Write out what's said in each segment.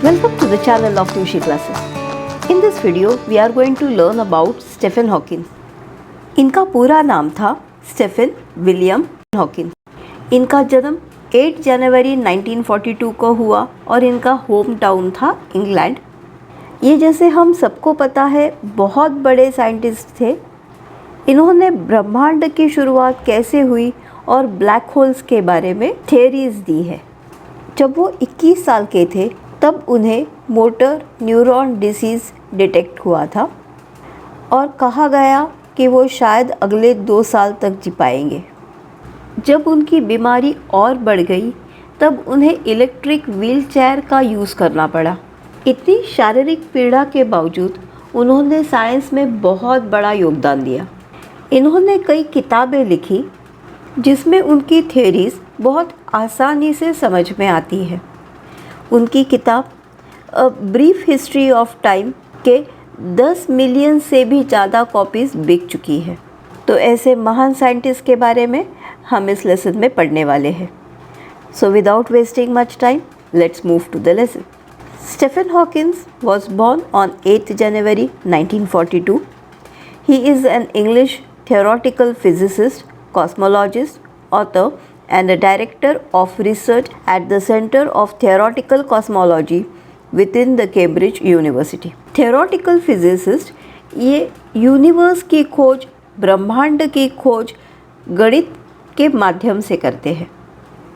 Welcome to the channel of Tuition Classes. In this video, we are going to learn about Stephen Hawking. इनका पूरा नाम था Stephen William Hawkins. इनका जन्म 8 जनवरी 1942 को हुआ और इनका होम टाउन था इंग्लैंड। ये जैसे हम सबको पता है बहुत बड़े साइंटिस्ट थे। इन्होंने ब्रह्मांड की शुरुआत कैसे हुई और ब्लैक होल्स के बारे में थियरीज दी है। जब वो 21 साल के थे तब उन्हें मोटर न्यूरॉन डिसीज़ डिटेक्ट हुआ था और कहा गया कि वो शायद अगले 2 साल तक जी पाएंगे। जब उनकी बीमारी और बढ़ गई तब उन्हें इलेक्ट्रिक व्हीलचेयर का यूज़ करना पड़ा। इतनी शारीरिक पीड़ा के बावजूद उन्होंने साइंस में बहुत बड़ा योगदान दिया। इन्होंने कई किताबें लिखी जिसमें उनकी थ्योरीज बहुत आसानी से समझ में आती है। उनकी किताब a brief history of time के 10 मिलियन से भी ज़्यादा कॉपीज़ बिक चुकी है। तो ऐसे महान साइंटिस्ट के बारे में हम इस लेसन में पढ़ने वाले हैं। So without wasting much time, let's move to the lesson. Stephen Hawking was born on 8th January 1942. He is an English theoretical physicist, cosmologist, author, and a director of research at the Center of Theoretical Cosmology within the Cambridge University. Theoretical physicist ये universe की खोज, ब्रह्मांड की खोज गणित के माध्यम से करते हैं।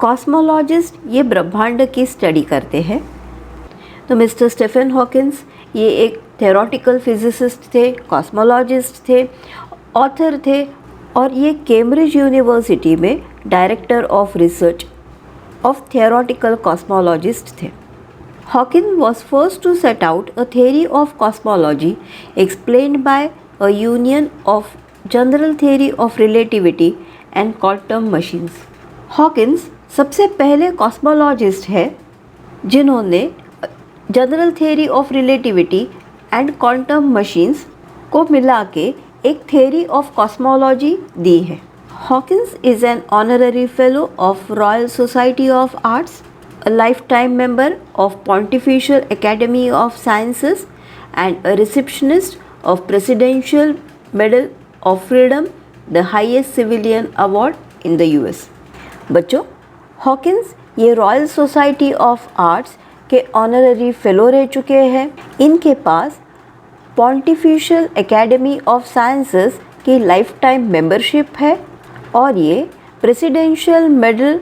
कॉस्मोलॉजिस्ट ये ब्रह्मांड की स्टडी करते हैं। तो मिस्टर स्टीफन हॉकिंस ये एक थ्योरेटिकल फिजिसिस्ट थे, कॉस्मोलॉजिस्ट थे, ऑथर थे और ये कैम्ब्रिज यूनिवर्सिटी में director of research of theoretical cosmologist थे। Hawkins was first to set out a theory of cosmology explained by a union of general theory of relativity and quantum machines. Hawkins सबसे पहले cosmologist है जिन्होंने general theory of relativity and quantum machines को मिला के एक theory of cosmology दी है। Hawkins is an honorary fellow of royal society of arts, a lifetime member of Pontifical Academy of Sciences and a receptionist of Presidential Medal of Freedom, the highest civilian award in the US. बच्चों, Hawkins ये royal society of arts के honorary fellow रह चुके हैं। इनके पास pontifical academy of sciences की lifetime membership है और ये प्रेसिडेंशियल मेडल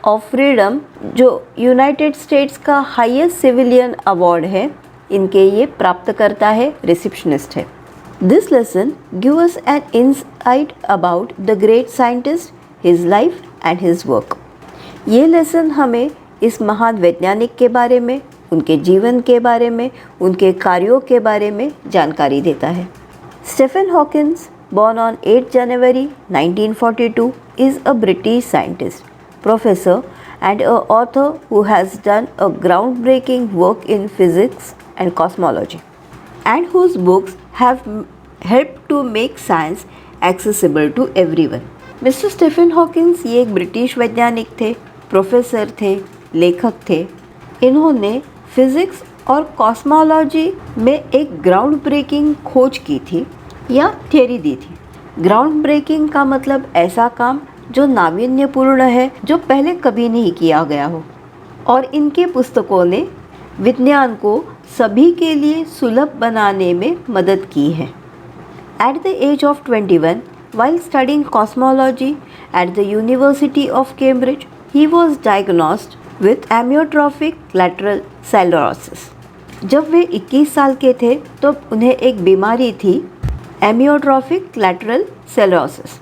ऑफ फ्रीडम जो यूनाइटेड स्टेट्स का हाईएस्ट सिविलियन अवार्ड है, इनके ये प्राप्त करता है, रिसेप्शनिस्ट है। This lesson give us an insight about the great scientist, his life and his work. ये लेसन हमें इस महान वैज्ञानिक के बारे में, उनके जीवन के बारे में, उनके कार्यों के बारे में जानकारी देता है। Stephen Hawkins, born on 8 January 1942, is a British scientist, professor and a author who has done a groundbreaking work in physics and cosmology, and whose books have helped to make science accessible to everyone. Mr. Stephen Hawking ये एक British वैज्ञानिक थे, professor थे, लेखक थे। इन्होंने physics और cosmology में एक ग्राउंड ब्रेकिंग खोज की थी या थियरी दी थी। ग्राउंड ब्रेकिंग का मतलब ऐसा काम जो नावीन्यपूर्ण है, जो पहले कभी नहीं किया गया हो। और इनके पुस्तकों ने विज्ञान को सभी के लिए सुलभ बनाने में मदद की है। At the age of 21, while studying cosmology at the University of Cambridge, he was diagnosed with amyotrophic lateral sclerosis. जब वे 21 साल के थे तो उन्हें एक बीमारी थी, एमियोट्रॉफिक लैटरल सेलोसिस।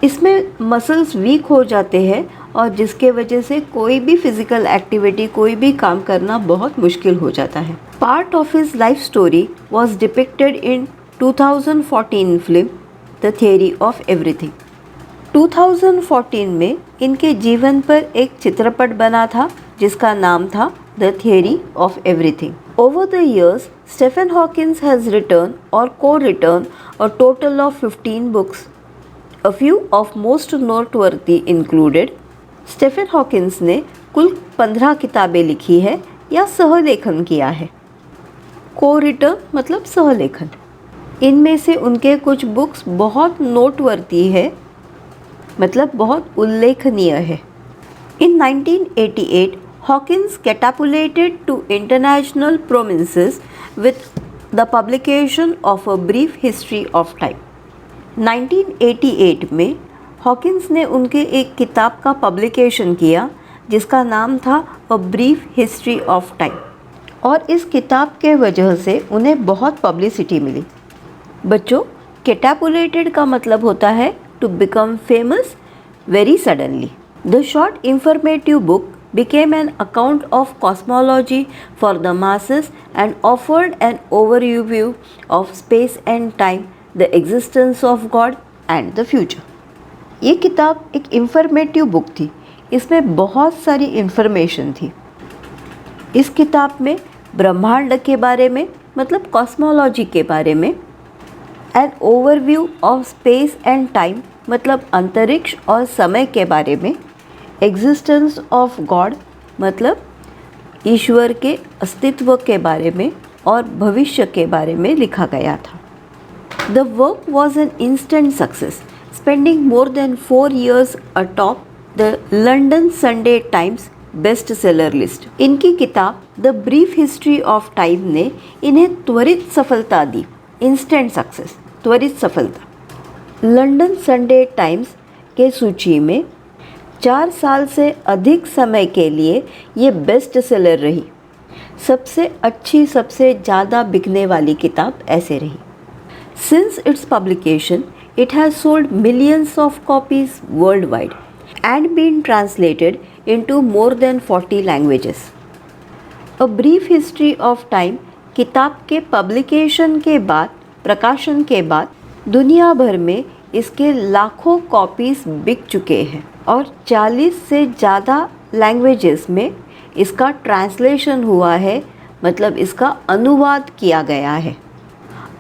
इसमें मसल्स वीक हो जाते हैं और जिसके वजह से कोई भी फिजिकल एक्टिविटी, कोई भी काम करना बहुत मुश्किल हो जाता है। Part of his life story was depicted in 2014 film the theory of everything. 2014 में इनके जीवन पर एक चित्रपट बना था जिसका नाम था the theory of everything. Over the years, Stephen Hawking has written or co-written a total of 15 books. A few of most noteworthy included Stephen Hawking ने कुल 15 किताबें लिखी है या सहलेखन किया है। को रिटन मतलब सहलेखन। इनमें से उनके कुछ बुक्स बहुत नोटवर्दी है, मतलब बहुत उल्लेखनीय है। In 1988, Hawkins catapulted to international prominence with the publication of A Brief History of Time. 1988 में हॉकिंस ने उनके एक किताब का पब्लिकेशन किया जिसका नाम था A Brief History of Time, और इस किताब के वजह से उन्हें बहुत पब्लिसिटी मिली। बच्चों, कैटापुलेटेड का मतलब होता है to become famous very suddenly. The short informative book became an account of cosmology for the masses and offered an overview of space and time, the existence of God and the future. ये किताब एक informative book थी, इसमें बहुत सारी information थी। इस किताब में ब्रह्मांड के बारे में मतलब कॉस्मोलॉजी के बारे में, an overview of space and time मतलब अंतरिक्ष और समय के बारे में, एग्जिस्टेंस ऑफ गॉड मतलब ईश्वर के अस्तित्व के बारे में और भविष्य के बारे में लिखा गया था। The work was an instant success, spending more than 4 years atop the London Sunday times best seller list. इनकी किताब the brief history of time ने इन्हें त्वरित सफलता दी। इंस्टेंट सक्सेस, त्वरित सफलता। लंदन संडे टाइम्स के सूची में 4 साल से अधिक समय के लिए ये बेस्ट सेलर रही। सबसे अच्छी, सबसे ज़्यादा बिकने वाली किताब ऐसे रही। Since its publication it has sold millions of copies worldwide and been translated into more than 40 languages. A brief history of time किताब के पब्लिकेशन के बाद, प्रकाशन के बाद दुनिया भर में इसके लाखों कॉपीज़ बिक चुके हैं और 40 से ज़्यादा लैंग्वेजेस में इसका ट्रांसलेशन हुआ है, मतलब इसका अनुवाद किया गया है।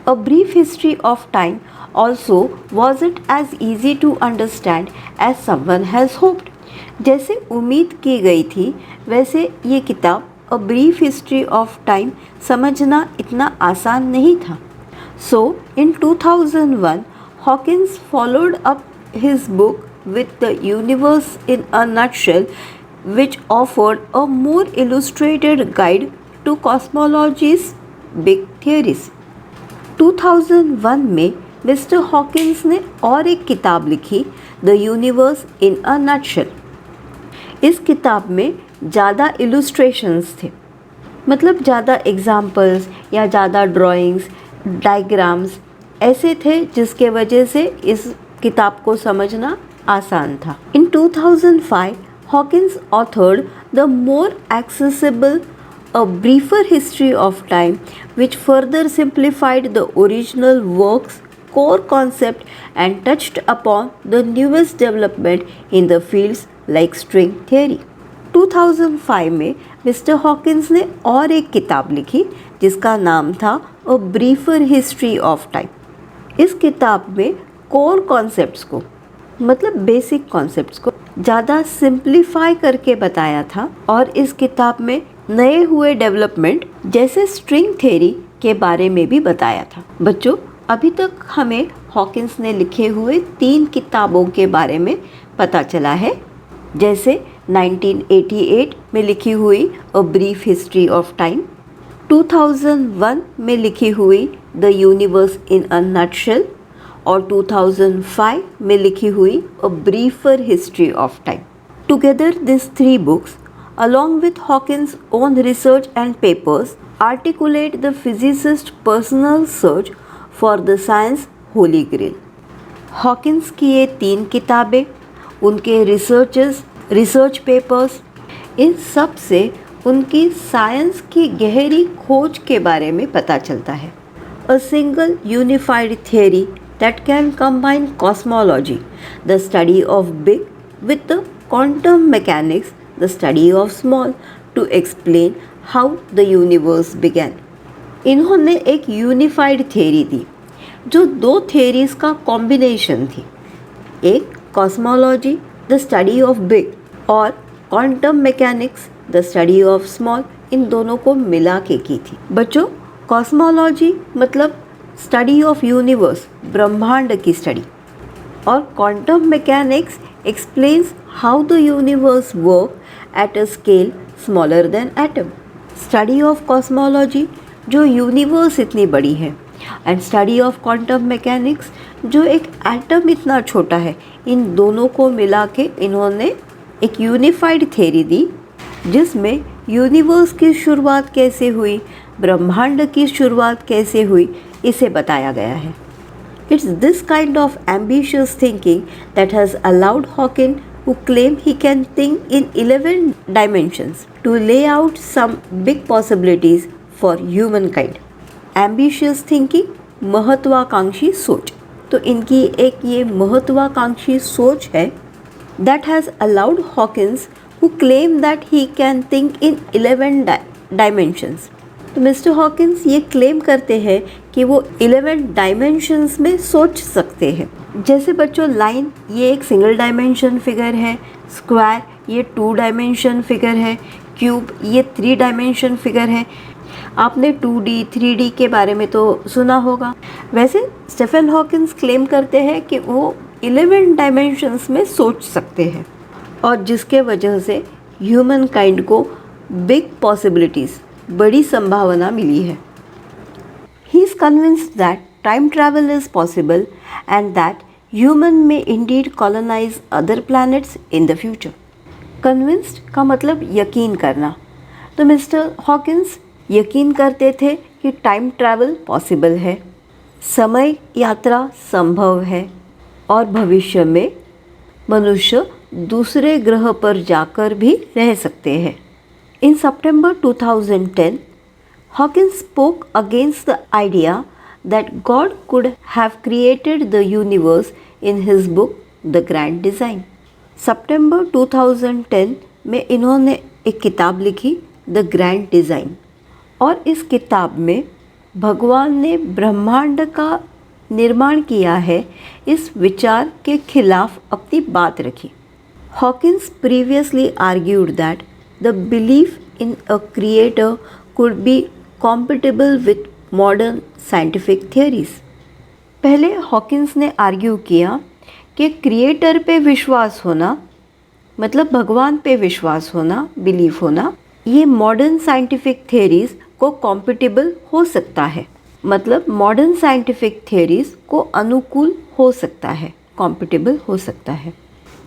A brief history of time also wasn't as easy to understand as someone has hoped. जैसे उम्मीद की गई थी वैसे ये किताब a brief history of time समझना इतना आसान नहीं था। सो इन 2001 Hawkins followed up his book with The Universe in a Nutshell, which offered a more illustrated guide to cosmology's big theories. 2001 में मिस्टर हॉकिंस ने और एक किताब लिखी, The Universe in a Nutshell. इस किताब में ज़्यादा इलुस्ट्रेशंस थे, मतलब ज़्यादा एग्जाम्पल्स या ज़्यादा ड्राइंग्स, डायग्राम्स ऐसे थे जिसके वजह से इस किताब को समझना आसान था। इन 2005 Hawkins authored the more accessible a briefer history of time which further simplified the original works core concept and touched upon the newest development in the fields like string theory. 2005 में मिस्टर हॉकिंस ने और एक किताब लिखी जिसका नाम था अ briefer history of time. इस किताब में कोर कॉन्सेप्ट्स को, मतलब बेसिक कॉन्सेप्ट्स को ज़्यादा सिंप्लीफाई करके बताया था और इस किताब में नए हुए डेवलपमेंट जैसे स्ट्रिंग थ्योरी के बारे में भी बताया था। बच्चों, अभी तक हमें हॉकिंस ने लिखे हुए 3 किताबों के बारे में पता चला है, जैसे 1988 में लिखी हुई a brief history of time, 2001 में लिखी हुई the universe in a nutshell और 2005 में लिखी हुई a briefer history of time. Together this 3 books along with Hawkins' own research and papers articulate the physicist's personal search for the science holy grail. Hawkins की ये 3 किताबें, उनके research papers, इन सब से उनकी साइंस की गहरी खोज के बारे में पता चलता है। A single unified theory that can combine cosmology, the study of big, with the quantum mechanics, the study of small, to explain how the universe began. इन्होंने एक यूनिफाइड थ्योरी दी जो 2 थ्योरीज का कॉम्बिनेशन थी, एक cosmology the study of big और quantum mechanics the study of small, इन दोनों को मिला के की थी। बच्चों, कॉस्मोलॉजी मतलब स्टडी ऑफ यूनिवर्स, ब्रह्मांड की स्टडी, और quantum mechanics explains how the universe work at a scale smaller than atom. Study of cosmology जो यूनिवर्स इतनी बड़ी है, and study of quantum mechanics जो एक एटम इतना छोटा है, इन दोनों को मिला के इन्होंने एक यूनिफाइड थ्योरी दी, जिसमें यूनिवर्स की शुरुआत कैसे हुई, ब्रह्मांड की शुरुआत कैसे हुई, इसे बताया गया है। It's this kind of ambitious thinking that has allowed Hawking, who claimed he can think in 11 dimensions, to lay out some big possibilities for humankind. Ambitious thinking, महत्वाकांक्षी सोच। तो इनकी एक ये महत्वाकांक्षी सोच है that has allowed Hawkins, who claimed that he can think in 11 dimensions. तो मिस्टर हॉकिंस ये क्लेम करते हैं कि वो 11 डायमेंशंस में सोच सकते हैं। जैसे बच्चों, लाइन ये एक सिंगल डायमेंशन फिगर है, स्क्वायर ये 2 डायमेंशन फिगर है, क्यूब ये 3 डायमेंशन फिगर है। आपने 2D 3D के बारे में तो सुना होगा। वैसे स्टीफन हॉकिंस क्लेम करते हैं कि वो 11 डायमेंशंस में सोच सकते हैं, और जिसके वजह से ह्यूमन काइंड को बिग पॉसिबिलिटीज़, बड़ी संभावना मिली है। He is convinced that time travel is possible and that human may indeed colonize other planets in the future. Convinced का मतलब यकीन करना। तो मिस्टर हॉकिंस यकीन करते थे कि टाइम ट्रैवल पॉसिबल है, समय यात्रा संभव है, और भविष्य में मनुष्य दूसरे ग्रह पर जाकर भी रह सकते हैं। In September 2010, Hawkins spoke against the idea that God could have created the universe in his book The Grand Design. September 2010 में इन्होंने एक किताब लिखी The Grand Design, और इस किताब में भगवान ने ब्रह्मांड का निर्माण किया है, इस विचार के खिलाफ अपनी बात रखी। Hawkins previously argued that the belief in a creator could be compatible with modern scientific theories. पहले हॉकिंस ने आर्ग्यू किया कि क्रिएटर पे विश्वास होना, मतलब भगवान पे विश्वास होना, बिलीफ होना, ये मॉडर्न साइंटिफिक थ्योरीज को कॉम्पिटिबल हो सकता है, मतलब मॉडर्न साइंटिफिक थ्योरीज को अनुकूल हो सकता है, कॉम्पिटिबल हो सकता है।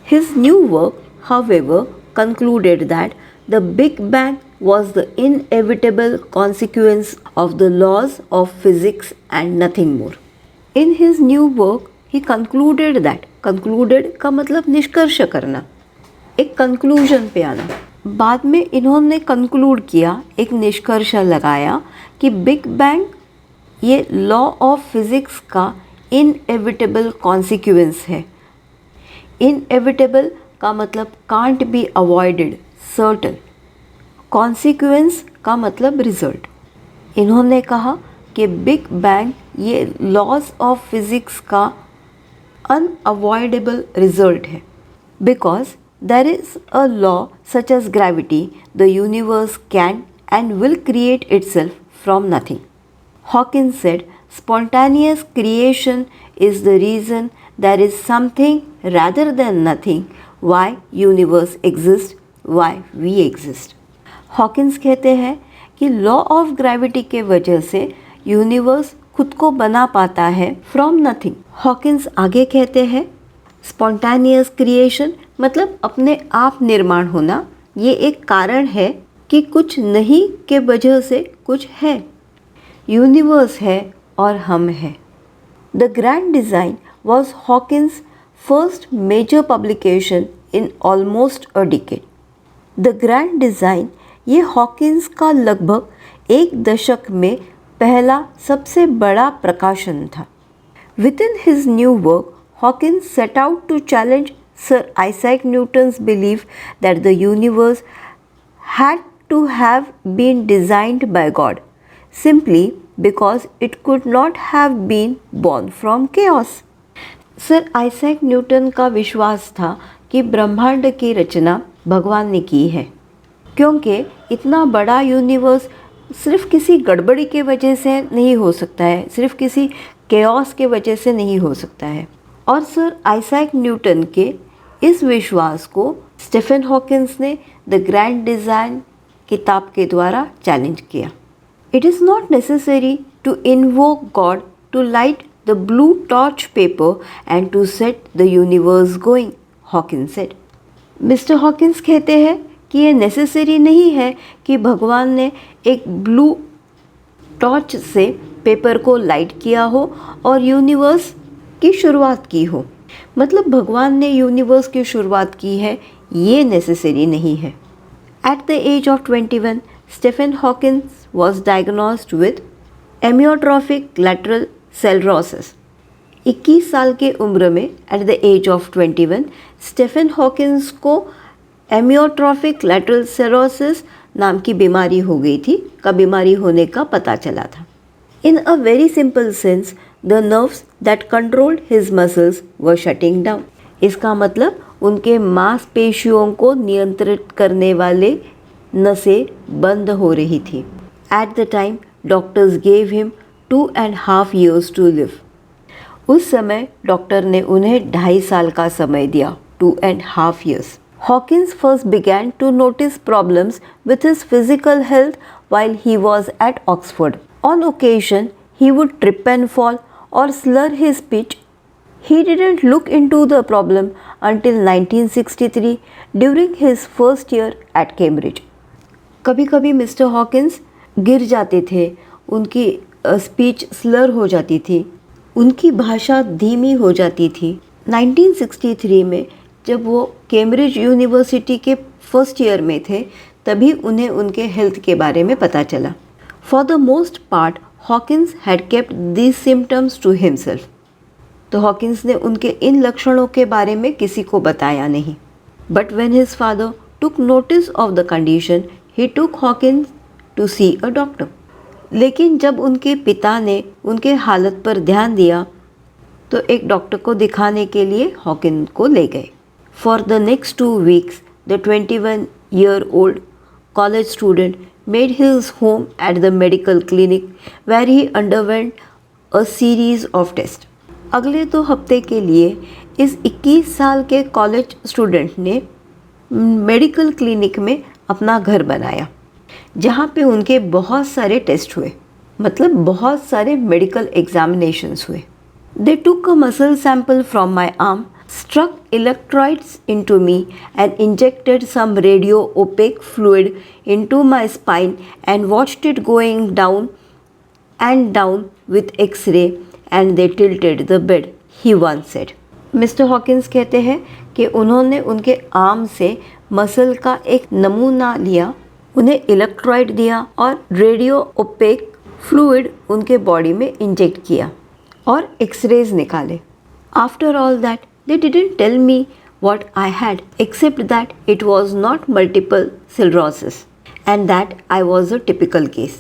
His new work, however, concluded that the Big Bang was the inevitable consequence of the laws of physics and nothing more. In his new work, he concluded that, concluded का मतलब निष्कर्ष करना, एक conclusion पे आना। बाद में इन्होंने conclude किया, एक निष्कर्ष लगाया कि Big Bang ये law of physics का inevitable consequence है। Inevitable का मतलब can't be avoided, certain। Consequence का मतलब रिजल्ट। इन्होंने कहा कि बिग बैंग ये लॉज ऑफ फिज़िक्स का अनअवॉइडेबल रिजल्ट है। Because there is a law such as gravity, the universe can and will create itself from nothing. Hawkins said spontaneous creation is the reason there is something rather than nothing, why universe exists, why we exist. Hawkins कहते हैं कि law of gravity के वजह से universe खुद को बना पाता है फ्रॉम नथिंग। हॉकिंस आगे कहते हैं स्पॉन्टेनियस क्रिएशन मतलब अपने आप निर्माण होना, ये एक कारण है कि कुछ नहीं के वजह से कुछ है। यूनिवर्स है और हम हैं। The grand design was Hawkins first major publication in almost a decade. The grand design ये हॉकिंस का लगभग एक दशक में पहला सबसे बड़ा प्रकाशन था। Within his new work, Hawkins set out to challenge sir Isaac Newton's belief that the universe had to have been designed by God simply because it could not have been born from chaos. Sir Isaac Newton का विश्वास था कि ब्रह्मांड की रचना भगवान ने की है, क्योंकि इतना बड़ा यूनिवर्स सिर्फ किसी गड़बड़ी के वजह से नहीं हो सकता है, सिर्फ किसी केओस के वजह से नहीं हो सकता है। और सर आइजैक न्यूटन के इस विश्वास को स्टीफन हॉकिंस ने द ग्रैंड डिज़ाइन किताब के द्वारा चैलेंज किया। It is not necessary to invoke God to light the blue torch paper and to set the universe going, Hawkins said. Mister Hawkins कहते हैं कि ये नेसेसरी नहीं है कि भगवान ने एक ब्लू टॉर्च से पेपर को लाइट किया हो और यूनिवर्स की शुरुआत की हो। मतलब भगवान ने यूनिवर्स की शुरुआत की है, ये नेसेसरी नहीं है। At the age of 21, Stephen Hawkins was diagnosed with amyotrophic lateral sclerosis. 21 साल के उम्र में at the age of 21 Stephen Hawkins को एमियोट्रॉफिक लैटरल सेलरोसिस नाम की बीमारी हो गई थी, का बीमारी होने का पता चला था। In a very simple sense the nerves that controlled his muscles were shutting down. इसका मतलब उनके मांसपेशियों को नियंत्रित करने वाले नसें बंद हो रही थी। At the time doctors gave him 2.5 years to live. उस समय डॉक्टर ने उन्हें 2.5 साल का समय दिया, 2.5 years. Hawkins first began to notice problems with his physical health while he was at Oxford. On occasion, he would trip and fall or slur his speech. He didn't look into the problem until 1963 during his first year at Cambridge. कभी कभी mister Hawkins गिर जाते थे, उनकी speech Slur हो जाती थी, उनकी भाषा धीमी हो जाती थी। 1963 में जब वो कैम्ब्रिज यूनिवर्सिटी के फर्स्ट ईयर में थे, तभी उन्हें उनके हेल्थ के बारे में पता चला। For the most part Hawkins had kept these symptoms to himself. तो हॉकिंस ने उनके इन लक्षणों के बारे में किसी को बताया नहीं। But when his father took notice of the condition he took Hawkins to see a doctor. लेकिन जब उनके पिता ने उनके हालत पर ध्यान दिया तो एक डॉक्टर को दिखाने के लिए हॉकिंस को ले गए। For the next 2 weeks, the 21-year-old college student made his home at the medical clinic where he underwent a series of tests. अगले 2 हफ्ते के लिए इस 21 साल के कॉलेज स्टूडेंट ने मेडिकल क्लिनिक में अपना घर बनाया, जहाँ पे उनके बहुत सारे टेस्ट हुए, मतलब बहुत सारे मेडिकल एग्जामिनेशंस हुए। They took a muscle sample from my arm, struck electrodes into me and injected some radio opaque fluid into my spine and watched it going down and down with X-ray and they tilted the bed, he once said. Mister Hawkins कहते हैं कि उन्होंने उनके arm से muscle का एक नमूना लिया, उन्हें इलेक्ट्रॉइड दिया और रेडियो ओपेक फ्लूइड उनके बॉडी में इंजेक्ट किया और एक्सरेज निकाले। After all that they didn't tell me what I had except that it was not multiple sclerosis and that I was a typical case.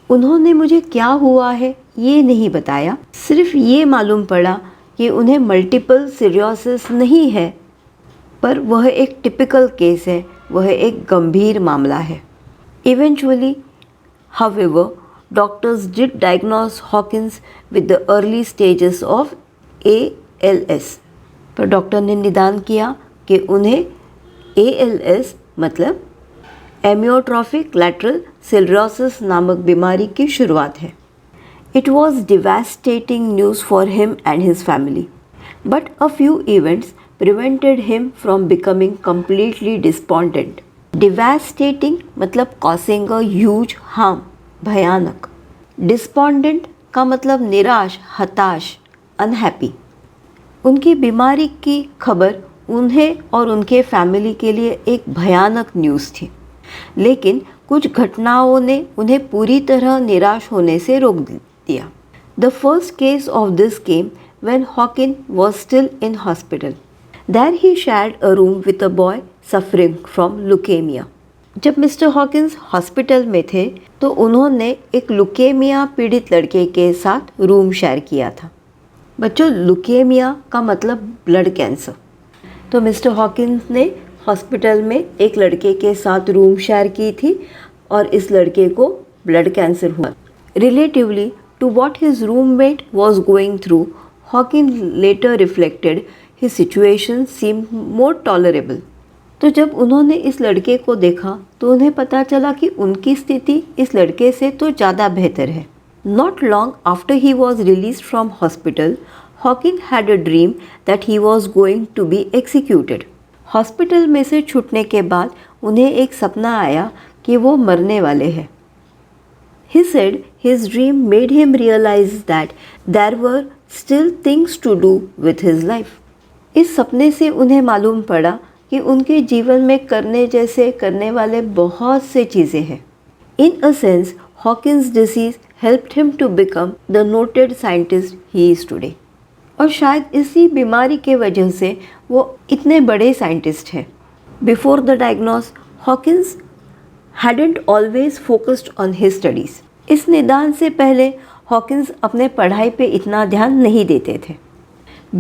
उन्होंने मुझे क्या हुआ है ये नहीं बताया, सिर्फ ये मालूम पड़ा कि उन्हें मल्टीपल सिरोसिस नहीं है, पर वह एक टिपिकल केस है, वह एक गंभीर मामला है। Eventually, however, doctors did diagnose Hawkins with the early stages of ALS. पर डॉक्टर ने निदान किया कि उन्हें ALS मतलब एमियोट्रॉफिक लैटरल सेलरोसिस नामक बीमारी की शुरुआत है। It was devastating news for him and his family, but a few events prevented him from becoming completely despondent. Devastating मतलब कॉसिंग अ ह्यूज हार्म, भयानक। डिस्पॉन्डेंट का मतलब निराश, हताश, अनहैप्पी। उनकी बीमारी की खबर उन्हें और उनके फैमिली के लिए एक भयानक न्यूज़ थी, लेकिन कुछ घटनाओं ने उन्हें पूरी तरह निराश होने से रोक दिया। The first case of this came when Hawking was still in hospital. There he shared a room with a boy suffering from leukaemia. जब मिस्टर हॉकिंस हॉस्पिटल में थे तो उन्होंने एक लुकेमिया पीड़ित लड़के के साथ रूम शेयर किया था। बच्चों, लुकेमिया का मतलब ब्लड कैंसर। तो मिस्टर हॉकिंस ने हॉस्पिटल में एक लड़के के साथ रूम शेयर की थी और इस लड़के को ब्लड कैंसर हुआ। Relatively to what his roommate was going through, Hawkins later reflected his situation seemed more tolerable. तो जब उन्होंने इस लड़के को देखा तो उन्हें पता चला कि उनकी स्थिति इस लड़के से तो ज़्यादा बेहतर है। Not long after he was released from hospital, Hawking had a dream that he was going to be executed. Hospital में से छूटने के बाद उन्हें एक सपना आया कि वो मरने वाले हैं। He said his dream made him realize that there were still things to do with his life. इस सपने से उन्हें मालूम पड़ा कि उनके जीवन में करने वाले बहुत से चीज़ें हैं। In a sense, Hawkins' disease helped him to become the noted scientist he is today. और शायद इसी बीमारी के वजह से वो इतने बड़े साइंटिस्ट हैं। Before the diagnosis, Hawkins hadn't always focused on his studies. इस निदान से पहले हॉकिंस अपने पढ़ाई पे इतना ध्यान नहीं देते थे।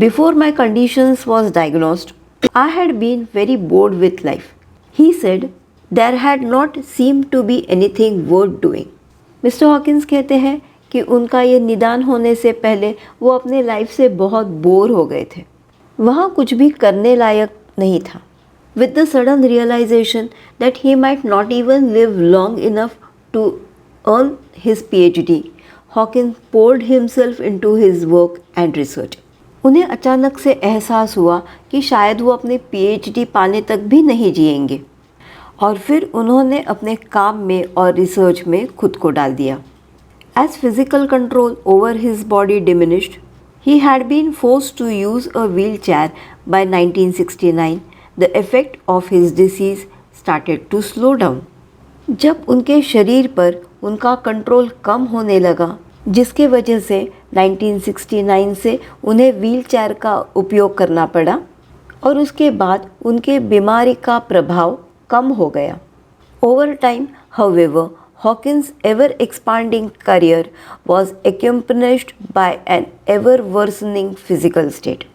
Before my conditions was diagnosed, I had been very bored with life. He said there had not seemed to be anything worth doing. Mister Hawkins कहते हैं कि उनका ये निदान होने से पहले वो अपने लाइफ से बहुत बोर हो गए थे। वहाँ कुछ भी करने लायक नहीं था। With the sudden realization that he might not even live long enough to earn his PhD, Hawkins poured himself into his work and research. उन्हें अचानक से एहसास हुआ कि शायद वो अपने PhD पाने तक भी नहीं जिएंगे और फिर उन्होंने अपने काम में और रिसर्च में खुद को डाल दिया। As physical control over his body diminished, he had been forced to use a wheelchair by 1969. The effect of his disease started to slow down. जब उनके शरीर पर उनका कंट्रोल कम होने लगा, जिसके वजह से 1969 से उन्हें व्हीलचेयर का उपयोग करना पड़ा और उसके बाद उनके बीमारी का प्रभाव कम हो गया। Over time, however, Hawkins' ever-expanding career was accompanied by an ever-worsening physical state.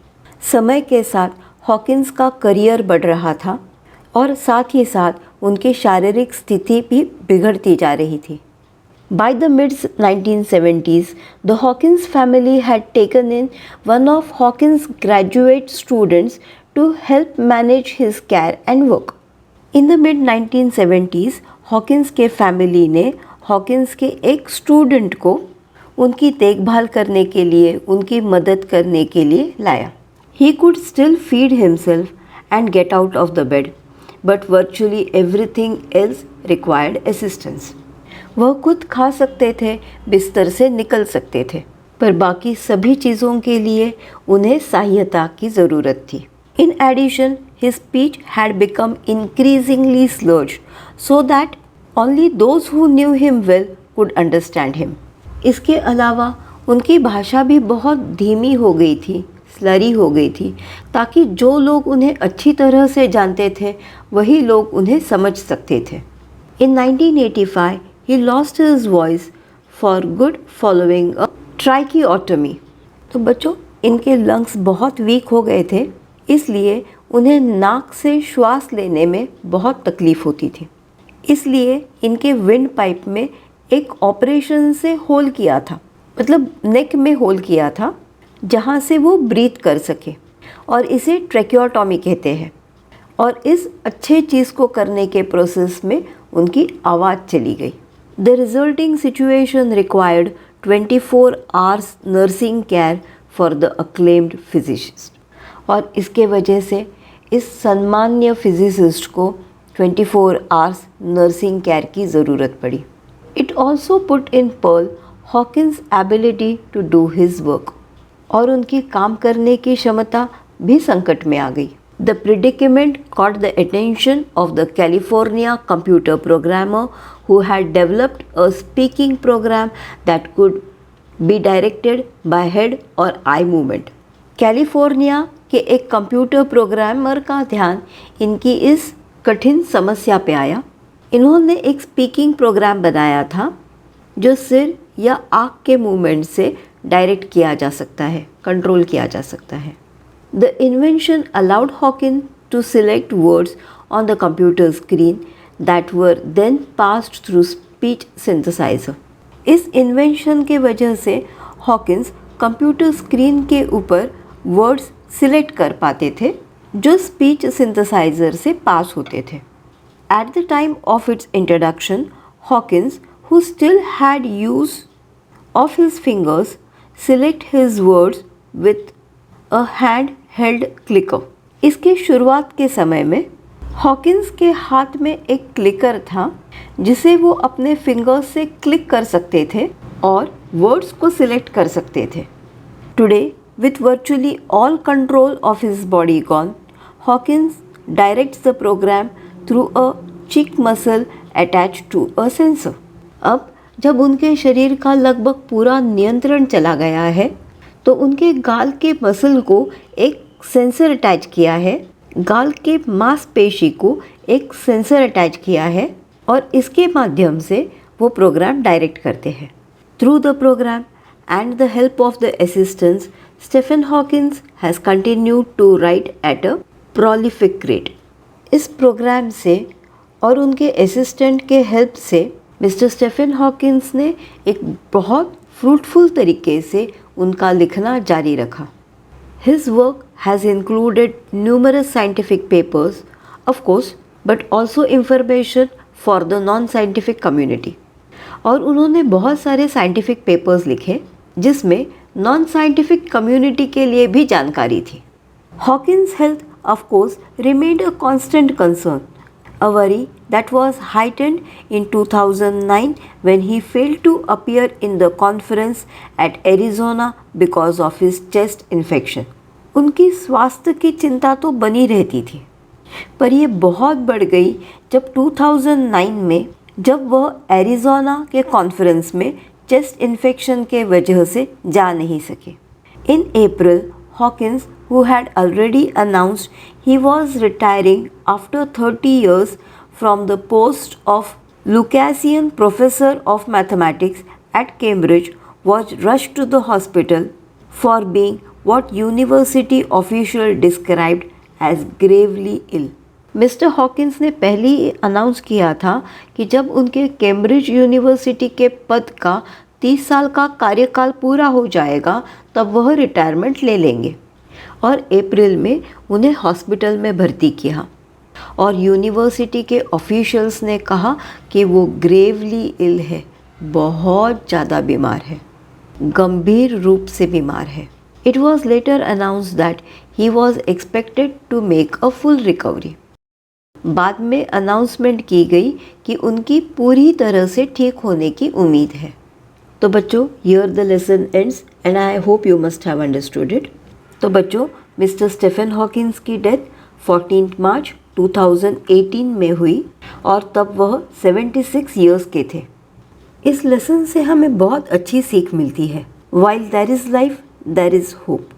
समय के साथ हॉकिंस का करियर बढ़ रहा था और साथ ही साथ उनकी शारीरिक स्थिति भी बिगड़ती जा रही थी। By the mid-1970s, the Hawkins family had taken in one of Hawkins' graduate students to help manage his care and work. In the mid-1970s, Hawkins के फैमिली ने हॉकिंस के एक स्टूडेंट को उनकी देखभाल करने के लिए, उनकी मदद करने के लिए लाया। He could still feed himself and get out of the bed, but virtually everything else required assistance. वह खुद खा सकते थे, बिस्तर से निकल सकते थे, पर बाकी सभी चीज़ों के लिए उन्हें सहायता की ज़रूरत थी। In addition, his speech had become increasingly slurred, so that only those who knew him well could understand him. इसके अलावा उनकी भाषा भी बहुत धीमी हो गई थी, स्लरी हो गई थी, ताकि जो लोग उन्हें अच्छी तरह से जानते थे वही लोग उन्हें समझ सकते थे। In 1985, he lost his voice for good following a tracheotomy. तो बच्चों, इनके लंग्स बहुत वीक हो गए थे, इसलिए उन्हें नाक से श्वास लेने में बहुत तकलीफ़ होती थी। इसलिए इनके विंड पाइप में एक ऑपरेशन से होल किया था, मतलब नेक में होल किया था, जहाँ से वो ब्रीथ कर सके, और इसे ट्रैकियोटॉमी कहते हैं। और इस अच्छे चीज़ को करने के प्रोसेस में उनकी आवाज़ चली गई। The resulting situation required 24 hours nursing care for the acclaimed physicist. और इसके वजह से इस सम्मान्य फिजिसिस्ट को 24 hours नर्सिंग केयर की ज़रूरत पड़ी। It also put in peril Hawkins ability to do his work, और उनकी काम करने की क्षमता भी संकट में आ गई। The predicament caught the attention of the California computer programmer who had developed a speaking program that could be directed by head or eye movement. California के एक कंप्यूटर प्रोग्रामर का ध्यान इनकी इस कठिन समस्या पे आया। इन्होंने एक स्पीकिंग प्रोग्राम बनाया था जो सिर या आँख के मूवमेंट से डायरेक्ट किया जा सकता है, कंट्रोल किया जा सकता है। The invention allowed Hawkins to select words on the computer screen that were then passed through speech synthesizer. इस इन्वेंशन के वजह से हॉकिंस कंप्यूटर स्क्रीन के ऊपर वर्ड्स सिलेक्ट कर पाते थे जो स्पीच सिंथेसाइजर से पास होते थे. At the time of its introduction, Hawkins, who still had use of his fingers, select his words with a hand-held clicker. इसके शुरुआत के समय में हॉकिंस के हाथ में एक क्लिकर था जिसे वो अपने फिंगर्स से क्लिक कर सकते थे और वर्ड्स को सिलेक्ट कर सकते थे. Today, with virtually all control of his body gone, Hawkins directs the program through a cheek muscle attached to a sensor. अब जब उनके शरीर का लगभग पूरा नियंत्रण चला गया है तो उनके गाल के मसल को एक सेंसर अटैच किया है, गाल के मांसपेशी को एक सेंसर अटैच किया है और इसके माध्यम से वो प्रोग्राम डायरेक्ट करते हैं. Through the programme and the help of the assistants, Stephen Hawkins has continued to write at a prolific rate. इस प्रोग्राम से और उनके असिस्टेंट के हेल्प से मिस्टर स्टेफन हॉकिंस ने एक बहुत फ्रूटफुल तरीके से उनका लिखना जारी रखा. His work has included numerous scientific papers, of course, but also information for the non-scientific community. और उन्होंने बहुत सारे साइंटिफिक पेपर्स लिखे जिसमें नॉन साइंटिफिक कम्युनिटी के लिए भी जानकारी थी. Hawkins health of course remained a constant concern, a worry that was heightened in 2009 when he failed to appear in the conference at Arizona because of his chest infection. उनकी स्वास्थ्य की चिंता तो बनी रहती थी पर यह बहुत बढ़ गई जब 2009 में जब वह एरिज़ोना के कॉन्फ्रेंस में चेस्ट इन्फेक्शन के वजह से जा नहीं सके. In April, Hawkins, who had already announced he was retiring after 30 years from the post of Lucasian Professor of Mathematics at Cambridge, was rushed to the hospital for being what university official described as gravely ill. Mister Hawkins ने पहले ही announce किया था कि जब उनके Cambridge university के पद का 30 साल का कार्यकाल पूरा हो जाएगा तब वह रिटायरमेंट ले लेंगे और अप्रैल में उन्हें हॉस्पिटल में भर्ती किया और यूनिवर्सिटी के ऑफिशियल्स ने कहा कि वो ग्रेवली इल है, बहुत ज़्यादा बीमार है, गंभीर रूप से बीमार है. It was later announce that he was expected to make a full recovery. बाद में अनाउंसमेंट की गई कि उनकी पूरी तरह से ठीक होने की उम्मीद है. तो बच्चों, here the lesson ends and I hope you must have understood it. तो बच्चों, मिस्टर स्टेफन हॉकिंस की डेथ 14 मार्च 2018 में हुई और तब वह 76 ईयर्स के थे. इस लेसन से हमें बहुत अच्छी सीख मिलती है. While there is life there is hope.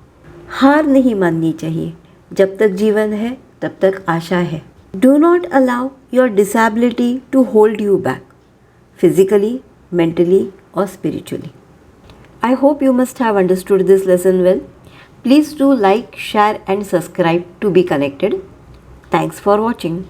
हार नहीं माननी चाहिए. जब तक जीवन है तब तक आशा है. Do not allow your disability to hold you back, physically, mentally, or spiritually. I hope you must have understood this lesson well. Please do like, share, and subscribe to be connected. Thanks for watching.